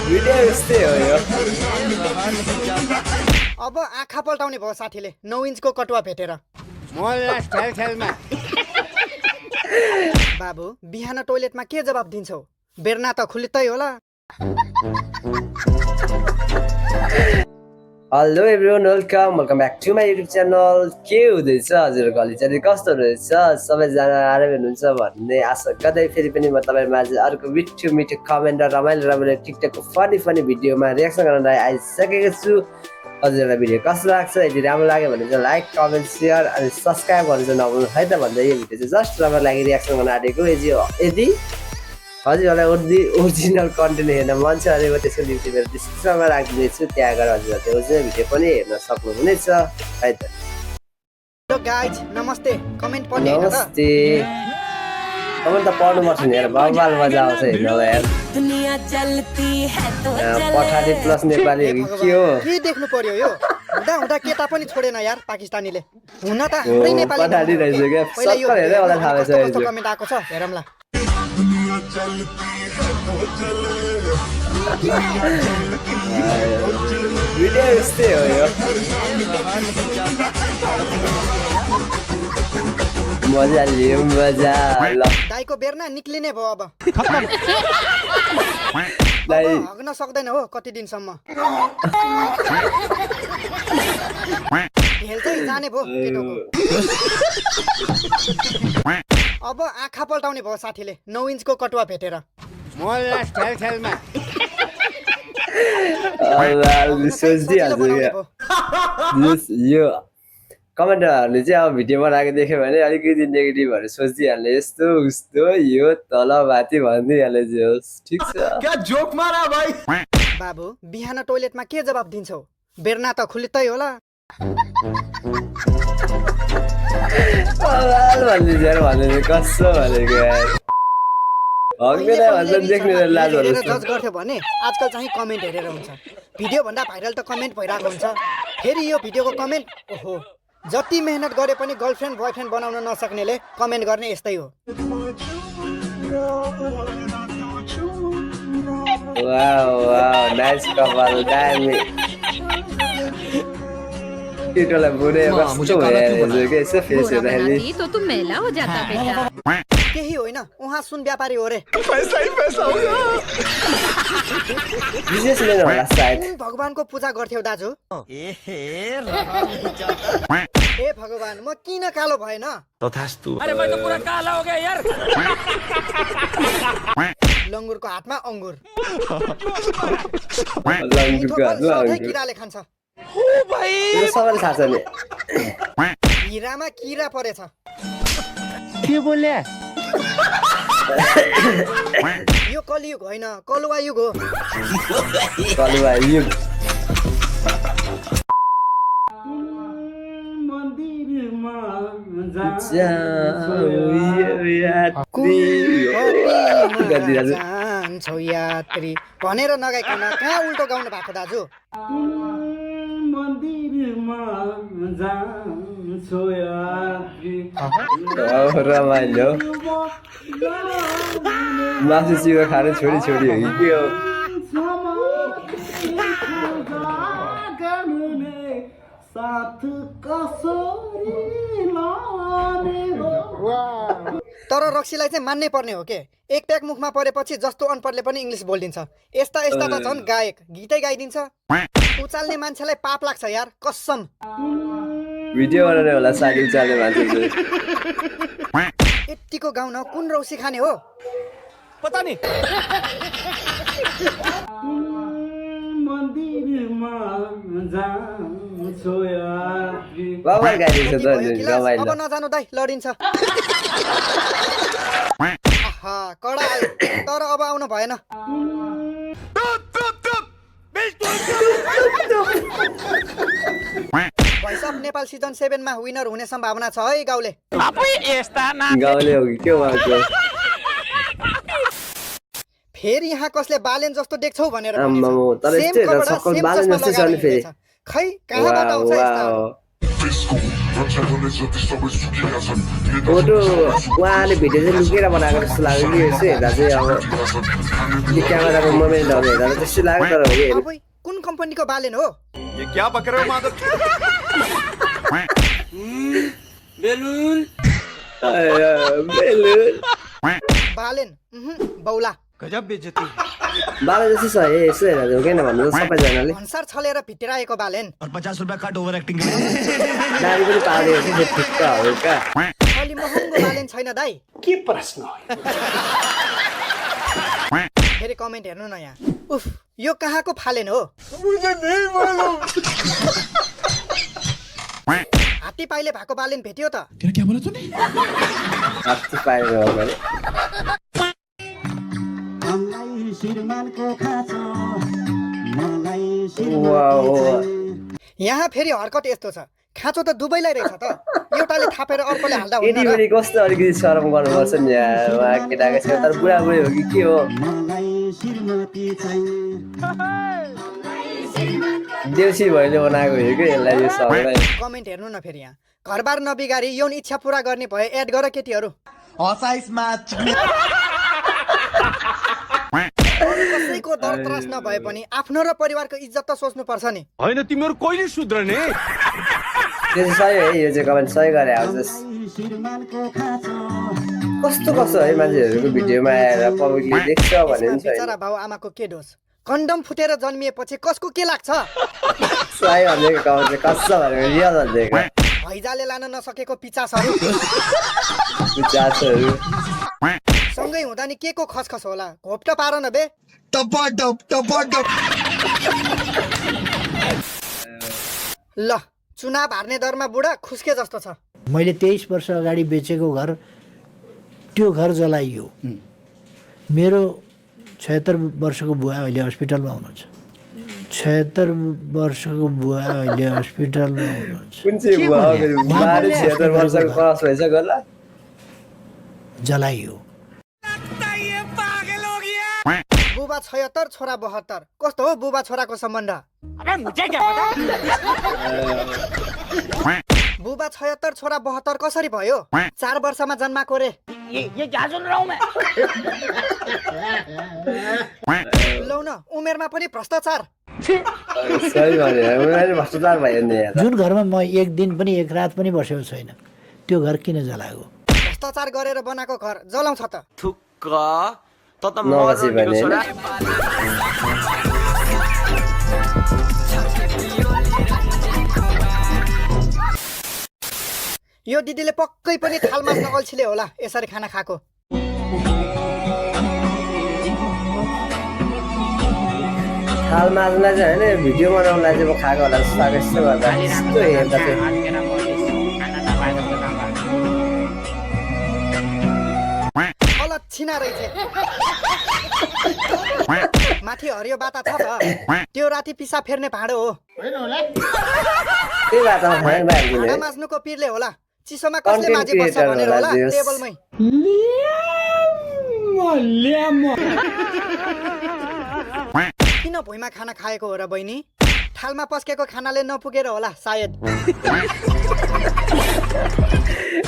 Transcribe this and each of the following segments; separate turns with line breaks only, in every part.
Video यस्तै हो यो।
अब आँखा पल्टाउने भयो साथीले 9 इन्चको कटुवा भेटेर।
मोहल्ला खेल खेलमा
बाबु बिहान टोइलेटमा के जवाब दिन्छौ? बेर्ना त खुल्तै होला।
Hello everyone, welcome back to my YouTube channel. के हुँदैछ हजुरको हलिचली कस्तो रहेछ? सबैजना आराम हुनुहुन्छ भन्ने आशा गर्दै फेरि पनि म तपाईँहरू माझ अर्को मिठो कमेन्ट र रमाइलो टिकटकको फनी भिडियोमा रियाक्सन गर्न आइसकेको छु। हजुरलाई भिडियो कस्तो लाग्छ? यदि राम्रो लाग्यो भने चाहिँ लाइक, कमेन्ट, सेयर अनि सब्सक्राइब गर्नु चाहिँ नभुल्नु है त भन्दै यो भिडियो चाहिँ जस्ट राम्रो लागि रियाक्सन गर्न आँटेको। यदि हजुरहरूलाई ओरिजिनल कन्टेन्ट हेर्न मन छ भने म त्यसको निम्ति मेरो डिस्क्रिप्सनमा राखिदिनेछु, त्यहाँ गएर हजुरहरूले ओरिजिनल भिडियो पनि हेर्न सक्नुहुनेछ है त।
हेलो गाइज, नमस्ते। कमेन्ट पढ्ने हैन त?
नमस्ते। कमेन्ट त पढ्नु पर्छ नि यार, बवाल मजा आउँछ हेर्नलाई यार।
दुनिया चलती है तो
पठाडी प्लस नेपाली हो कि के हो?
के देख्नु पर्यो यो? हुँदा केटा पनि छोडेन यार पाकिस्तानीले। हुन त हाम्रै नेपाली
पठाडी रहेछ क्या।
पहिला यो
सक्कर हेरे मलाई थाहा भएछ
कस्तो
यो।
कमेन्ट आएको छ हेरौँला।
भिडियो यस्तै हो यो। मजा लियो मजा। ल
दाइको बेर्ना निक्लिने भयो अब।
दाइ
हग्न सक्दैन हो कति दिनसम्म। हेल चाहिँ जाने भयो केटोको। अब आँखा पल्टाउने भयो साथीले 9 इन्चको कटुवा भेटेर।
मोहल्ला खेल खेलमा
सोचिदिइहाल्छु क्या। यो कमेन्टरहरूले चाहिँ अब भिडियो बनाएको देख्यो भने अलिकति नेगेटिभहरू सोचिदिइहाल्ने, यस्तो उस्तो यो तल माथि भनिदिइहाल्ने। ठिक छ।
क्या जोक मारा भाइ।
बाबु बिहान टोइलेटमा के जवाब दिन्छौ? बेर्ना त खुल्तै होला।
भन्ने कसो भनेको यार।
जज गर्थ्यो भने आजकल चाहिँ कमेन्ट हेरेर हुन्छ। भिडियो भन्दा भाइरल त कमेन्ट भइरहेको हुन्छ। फेरि यो भिडियोको कमेन्ट, ओहो, जति मेहनत गरे पनि गर्लफ्रेन्ड बोयफ्रेन्ड बनाउन नसक्नेले कमेन्ट गर्ने यस्तै हो।
नाइस कपाल दामी। केटोलाई बुढे कस्तो भइरहेको छ यसो फेस हेर्दाखेरि।
तो तुम मेला हो जाता बेटा।
केही होइन, उहाँ सुन व्यापारी हो रे।
बिजनेसम्यान होला सायद।
कुन भगवानको पूजा गर्थ्यौ दाजु? ए भगवान, म किन कालो भएन?
अरे मैं तो पूरा काला हो गया यार।
लङ्गुरको हातमा अङ्गुर।
लङ्गुरको हातमा अङ्गुर।
किराले खान्छ।
यो सबैले थाहा छ नि।
हिरामा किरा परेछ।
के बोले?
यो कलियुग होइन, कलुवा युग हो।
कलुवा युग।
जान्छौ यात्री भनेर नगाइकन कहाँ उल्टो गाउनु भएको दाजु?
रमाइलो। मासु चिउरा खाने छोडी हो कि के हो?
तर रक्सीलाई चाहिँ मान्नै पर्ने हो के? एक प्याक मुखमा परेपछि जस्तो अनपढले पनि इङ्ग्लिस बोलिदिन्छ। यस्ता त झन् गायक गीतै गाइदिन्छ। उचाल्ने मान्छेलाई पाप लाग्छ यार, कसम।
भिडियो बनाउने होला साडी उचाल्ने मान्छे।
यतिको गाउन कुन रौसी खाने हो?
पता नहीं।
बाबा गाइदिन्छ त रमाइलो।
अब नजानु दाइ, लडिन्छ। आहा, कडा आयो। तर अब आउनु भएन। भोइस अफ नेपाल सिजन 7 मा विनर हुने सम्भावना छ है गाउँले।
गाउँले हो कि के भएको?
फेरि यहाँ कसले बालेन जस्तो देख्छौ भनेर
तर यस्तै सक्कल बालेन जस्तै छ नि फेरि।
खै कहाँबाट आउँछ यस्ता?
फोटो उहाँले भिडियो चाहिँ लुकेर बनाएको जस्तो लाग्यो कि यसो हेर्दा चाहिँ अब त्यो क्यामेराको मोमेन्टहरू हेर्दा त्यस्तो लाग्यो तर हेर्नु
अब कुन कम्पनीको बालेन हो
ये क्या बक रहे हो माधव
बेलुन
बालेन बौला
गजब बेइज्जती
बाला जस्तो छ यसो हेरेर जाउँ किन भन्नु त सबैजनाले
भन्सार छलेर भित्राएको बालेन
और 50 रुपया काट ओवर एक्टिंग
दारी पनि पारिदिएको छ ठिक्क हो क्या
अलि महँगो बालेन छैन दाइ
के प्रश्न हो
फेरि कमेन्ट हेर्नु न यहाँ उफ यो कहाँको फालेन हो हात्ती पाइले भएको बालेन भेटियो त
हात्ती पारेर हो भने
यहाँ फेरि हरकत यस्तो छ खाँचो त दुबैलाई रहेछ त एउटाले थापेर अर्कोले हाल्दा हुन्न
केटी
र
पनि कस्तो अलिकति सरम गर्नुपर्छ नि यार उहाँ केटाको छ तर बुढाबुढी हो कि के हो देउसी भैले बनाएको हो कि यसलाई यो सबलाई
कमेन्ट हेर्नु न फेरि यहाँ घरबार नबिगारी यौन इच्छा पुरा गर्ने भए एड गर केटीहरू कसैको दर त्रास नभए पनि आफ्नो र परिवारको इज्जत त सोच्नु पर्छ नि
होइन तिमीहरु कहिले सुध्रने
त्यो चाहिँ सही है यो चाहिँ कमेन्ट सही गरे अब कस्तो कस्तो है मान्छेहरूको भिडियोमा आएर पब्लिकले देख्छ भने पनि छैन
बिचरा बाउ आमाको के दोष कन्डम फुटेर जन्मिएपछि कसको के लाग्छ
सही भनेको कमेन्ट चाहिँ कस्तो भनेको रियल भनेको
हैजाले लान नसकेको पिचासहरू
चासहरू
सँगै हुँदा नि के को खसखस होला घोप्ट पार न बे ल चुनाव हार्ने दरमा बुढा खुस्के जस्तो छ
मैले 23 वर्ष अगाडि बेचेको घर त्यो घर जलाइयो मेरो 76 वर्षको बुवा अहिले हस्पिटलमा हुनुहुन्छ 76 वर्षको बुवा अहिले हस्पिटलमा हुनुहुन्छ
कुन चाहिँ बुवा हो 76 वर्षको क्रस भएछ गर्ला
जलाइयो
बुबा 76 छोरा 72 कस्तो हो बुबा छोराको सम्बन्ध बुबा 76 छोरा 72 कसरी भयो 4 वर्षमा जन्माको रे लौ न उमेरमा पनि भ्रष्टाचार
सही भने उनीहरू भ्रष्टाचार भयो नि यार
जुन घरमा म एक दिन पनि एक रात पनि बसेको छैन त्यो घर किन जलाएको
भ्रष्टाचार गरेर बनाएको घर जलाउँछ त
थुक्क त त
नबसी भने होइन
यो दिदीले पक्कै पनि थालमा नगल्छिले होला यसरी खाना खाएको
थाल माझ्नलाई चाहिँ होइन भिडियो बनाउनलाई चाहिँ म खाएको होला जस्तो लाग्यो यस्तो गर्दा यस्तो हेर्दा चाहिँ
अलक्षिना रहेछ माथि हरियो बाता छ त त्यो राति पिसा फेर्ने भाँडो हो
त्यही बाटोमा खान भइहाल्छ
भाँडा माझ्नुको पिरले होला चिसोमा कसले माझे बस्छ भनेर होला टेबलमै किन भुइँमा खाना खाएको हो र बहिनी थालमा पस्केको खानाले नपुगेर होला सायद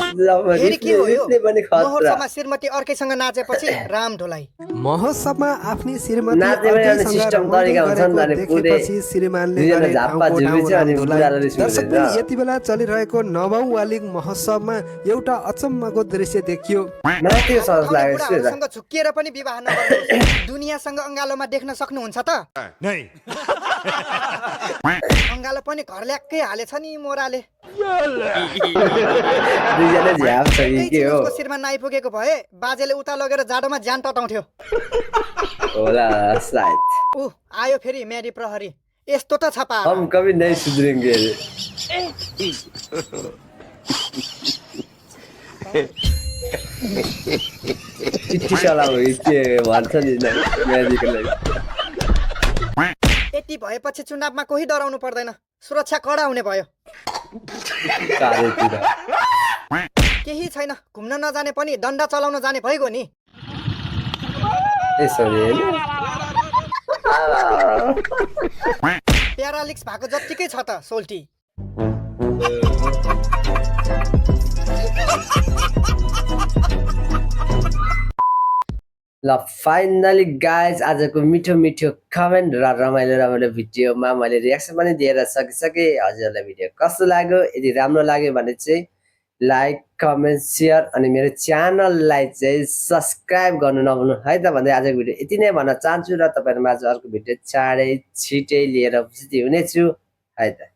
फेरि के हो यो महोत्सवमा श्रीमती अर्कैसँग नाचेपछि राम ढोलाई
महोत्सवमा आफ्नी श्रीमती
नाच्ने पनि अनि सिस्टम तरिका हुन्छ नि त अनि पुरै
श्रीमानले
दुईजना झाप्पा झुरुचे अनि बुढाले
दर्शक
सुनेर
पनि यति बेला चलिरहेको 9औं वालिग महोत्सवमा एउटा अचम्मको दृश्य देखियो
मलाई त्यो सहज लाग्यो यस्तो हेर्दा
बुढाहरूसँग झुक्किएर पनि विवाह नगर्नुहोस् दुनियासँग अङ्गालोमा देख्न सक्नुहुन्छ त अङ्गालो पनि घर ल्याक्कै हालेछ नि मोराले
दुईजना झ्याप छ कि के हो
उसको श्रीमान आइपुगेको भए बाजेले उता लगेर जाडोमा ज्यान तताउँथ्यो
होला सायद
ऊ आयो फेरि म्यारी प्रहरी यस्तो त छ पा
हम कभी नहीं सुधरेंगे चिट्ठी सलाम हो कि के भन्छ नि म्याजीको लागि
यति भएपछि चुनावमा कोही डराउनु पर्दैन सुरक्षा कडा हुने भयो
कार्यतिर
केही छैन घुम्न नजाने पनि डन्डा चलाउन जाने भइगयो नि
यसरी
प्यारालिक्स भएको जत्तिकै छ त सोल्टी
ल फाइनली गाइज आजको मिठो मिठो कमेन्ट र रमाइलो रमाइलो भिडियोमा मैले रियाक्सन पनि दिएर सकिसकेँ। हजुरहरूलाई भिडियो कस्तो लाग्यो, यदि राम्रो लाग्यो भने चाहिँ लाइक कमेन्ट सेयर अनि मेरो च्यानललाई चाहिँ सब्सक्राइब गर्नु नभुल्नु है त भन्दै आजको भिडियो यति नै भन्न चाहन्छु र तपाईँहरूमा आज अर्को भिडियो चाँडै छिटै लिएर उपस्थित हुनेछु है त।